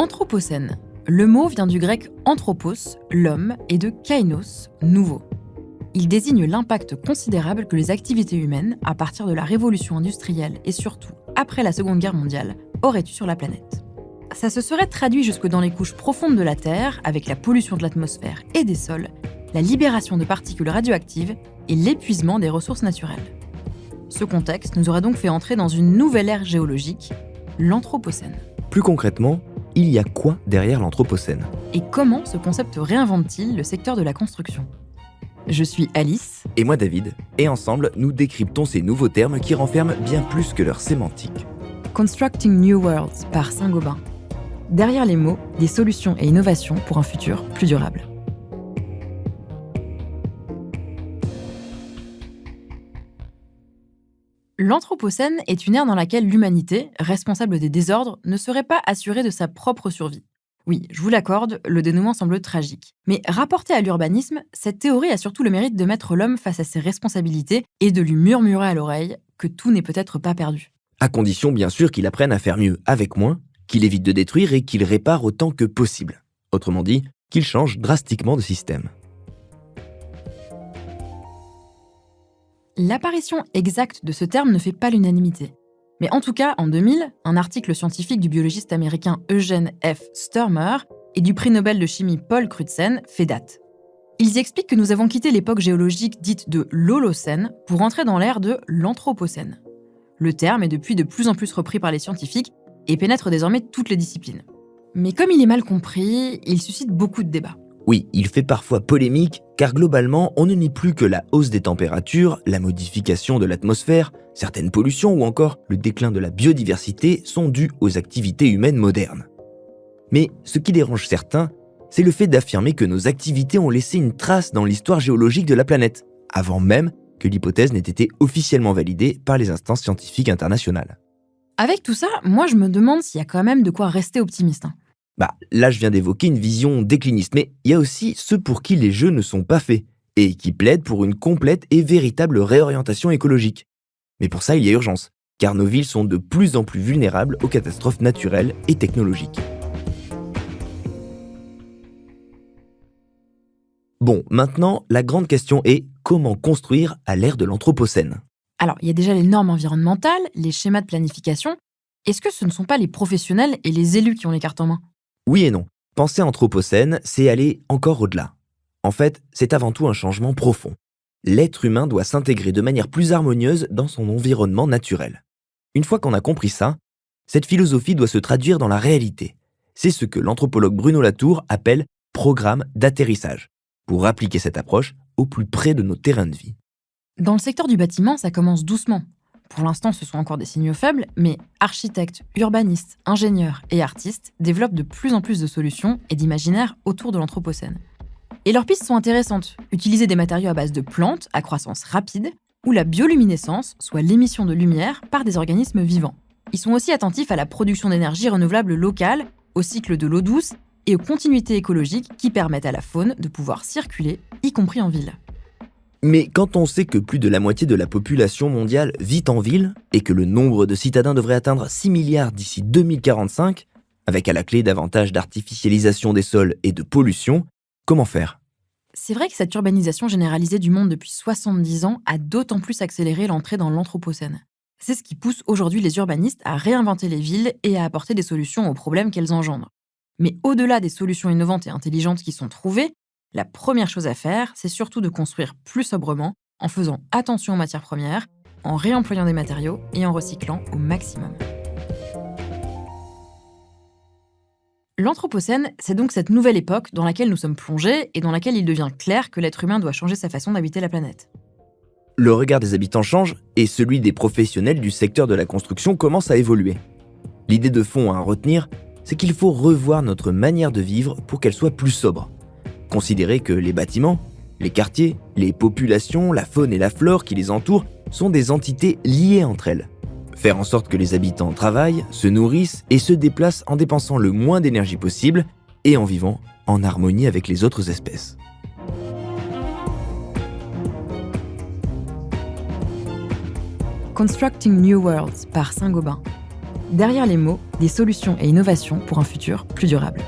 Anthropocène. Le mot vient du grec anthropos, l'homme, et de kainos, nouveau. Il désigne l'impact considérable que les activités humaines, à partir de la révolution industrielle et surtout après la Seconde Guerre mondiale, auraient eu sur la planète. Ça se serait traduit jusque dans les couches profondes de la Terre, avec la pollution de l'atmosphère et des sols, la libération de particules radioactives et l'épuisement des ressources naturelles. Ce contexte nous aurait donc fait entrer dans une nouvelle ère géologique, l'Anthropocène. Plus concrètement, il y a quoi derrière l'Anthropocène ? Et comment ce concept réinvente-t-il le secteur de la construction ? Je suis Alice. Et moi David, et ensemble, nous décryptons ces nouveaux termes qui renferment bien plus que leur sémantique. Constructing New Worlds par Saint-Gobain. Derrière les mots, des solutions et innovations pour un futur plus durable. L'Anthropocène est une ère dans laquelle l'humanité, responsable des désordres, ne serait pas assurée de sa propre survie. Oui, je vous l'accorde, le dénouement semble tragique. Mais rapporté à l'urbanisme, cette théorie a surtout le mérite de mettre l'homme face à ses responsabilités et de lui murmurer à l'oreille que tout n'est peut-être pas perdu. À condition bien sûr qu'il apprenne à faire mieux avec moins, qu'il évite de détruire et qu'il répare autant que possible. Autrement dit, qu'il change drastiquement de système. L'apparition exacte de ce terme ne fait pas l'unanimité. Mais en tout cas, en 2000, un article scientifique du biologiste américain Eugene F. Sturmer et du prix Nobel de chimie Paul Crutzen fait date. Ils y expliquent que nous avons quitté l'époque géologique dite de l'Holocène pour entrer dans l'ère de l'Anthropocène. Le terme est depuis de plus en plus repris par les scientifiques et pénètre désormais toutes les disciplines. Mais comme il est mal compris, il suscite beaucoup de débats. Oui, il fait parfois polémique, car globalement, on ne nie plus que la hausse des températures, la modification de l'atmosphère, certaines pollutions ou encore le déclin de la biodiversité sont dus aux activités humaines modernes. Mais ce qui dérange certains, c'est le fait d'affirmer que nos activités ont laissé une trace dans l'histoire géologique de la planète, avant même que l'hypothèse n'ait été officiellement validée par les instances scientifiques internationales. Avec tout ça, moi je me demande s'il y a quand même de quoi rester optimiste. Là je viens d'évoquer une vision décliniste, mais il y a aussi ceux pour qui les jeux ne sont pas faits, et qui plaident pour une complète et véritable réorientation écologique. Mais pour ça il y a urgence, car nos villes sont de plus en plus vulnérables aux catastrophes naturelles et technologiques. Bon, maintenant, la grande question est comment construire à l'ère de l'Anthropocène ? Alors, il y a déjà les normes environnementales, les schémas de planification. Est-ce que ce ne sont pas les professionnels et les élus qui ont les cartes en main ? Oui et non. Penser Anthropocène, c'est aller encore au-delà. En fait, c'est avant tout un changement profond. L'être humain doit s'intégrer de manière plus harmonieuse dans son environnement naturel. Une fois qu'on a compris ça, cette philosophie doit se traduire dans la réalité. C'est ce que l'anthropologue Bruno Latour appelle « programme d'atterrissage », pour appliquer cette approche au plus près de nos terrains de vie. Dans le secteur du bâtiment, ça commence doucement. Pour l'instant, ce sont encore des signaux faibles, mais architectes, urbanistes, ingénieurs et artistes développent de plus en plus de solutions et d'imaginaires autour de l'Anthropocène. Et leurs pistes sont intéressantes. Utiliser des matériaux à base de plantes à croissance rapide ou la bioluminescence, soit l'émission de lumière par des organismes vivants. Ils sont aussi attentifs à la production d'énergie renouvelable locale, au cycle de l'eau douce et aux continuités écologiques qui permettent à la faune de pouvoir circuler, y compris en ville. Mais quand on sait que plus de la moitié de la population mondiale vit en ville et que le nombre de citadins devrait atteindre 6 milliards d'ici 2045, avec à la clé davantage d'artificialisation des sols et de pollution, comment faire ? C'est vrai que cette urbanisation généralisée du monde depuis 70 ans a d'autant plus accéléré l'entrée dans l'Anthropocène. C'est ce qui pousse aujourd'hui les urbanistes à réinventer les villes et à apporter des solutions aux problèmes qu'elles engendrent. Mais au-delà des solutions innovantes et intelligentes qui sont trouvées, la première chose à faire, c'est surtout de construire plus sobrement, en faisant attention aux matières premières, en réemployant des matériaux et en recyclant au maximum. L'Anthropocène, c'est donc cette nouvelle époque dans laquelle nous sommes plongés et dans laquelle il devient clair que l'être humain doit changer sa façon d'habiter la planète. Le regard des habitants change et celui des professionnels du secteur de la construction commence à évoluer. L'idée de fond à retenir, c'est qu'il faut revoir notre manière de vivre pour qu'elle soit plus sobre. Considérer que les bâtiments, les quartiers, les populations, la faune et la flore qui les entourent sont des entités liées entre elles. Faire en sorte que les habitants travaillent, se nourrissent et se déplacent en dépensant le moins d'énergie possible et en vivant en harmonie avec les autres espèces. Constructing New Worlds par Saint-Gobain. derrière les mots, des solutions et innovations pour un futur plus durable.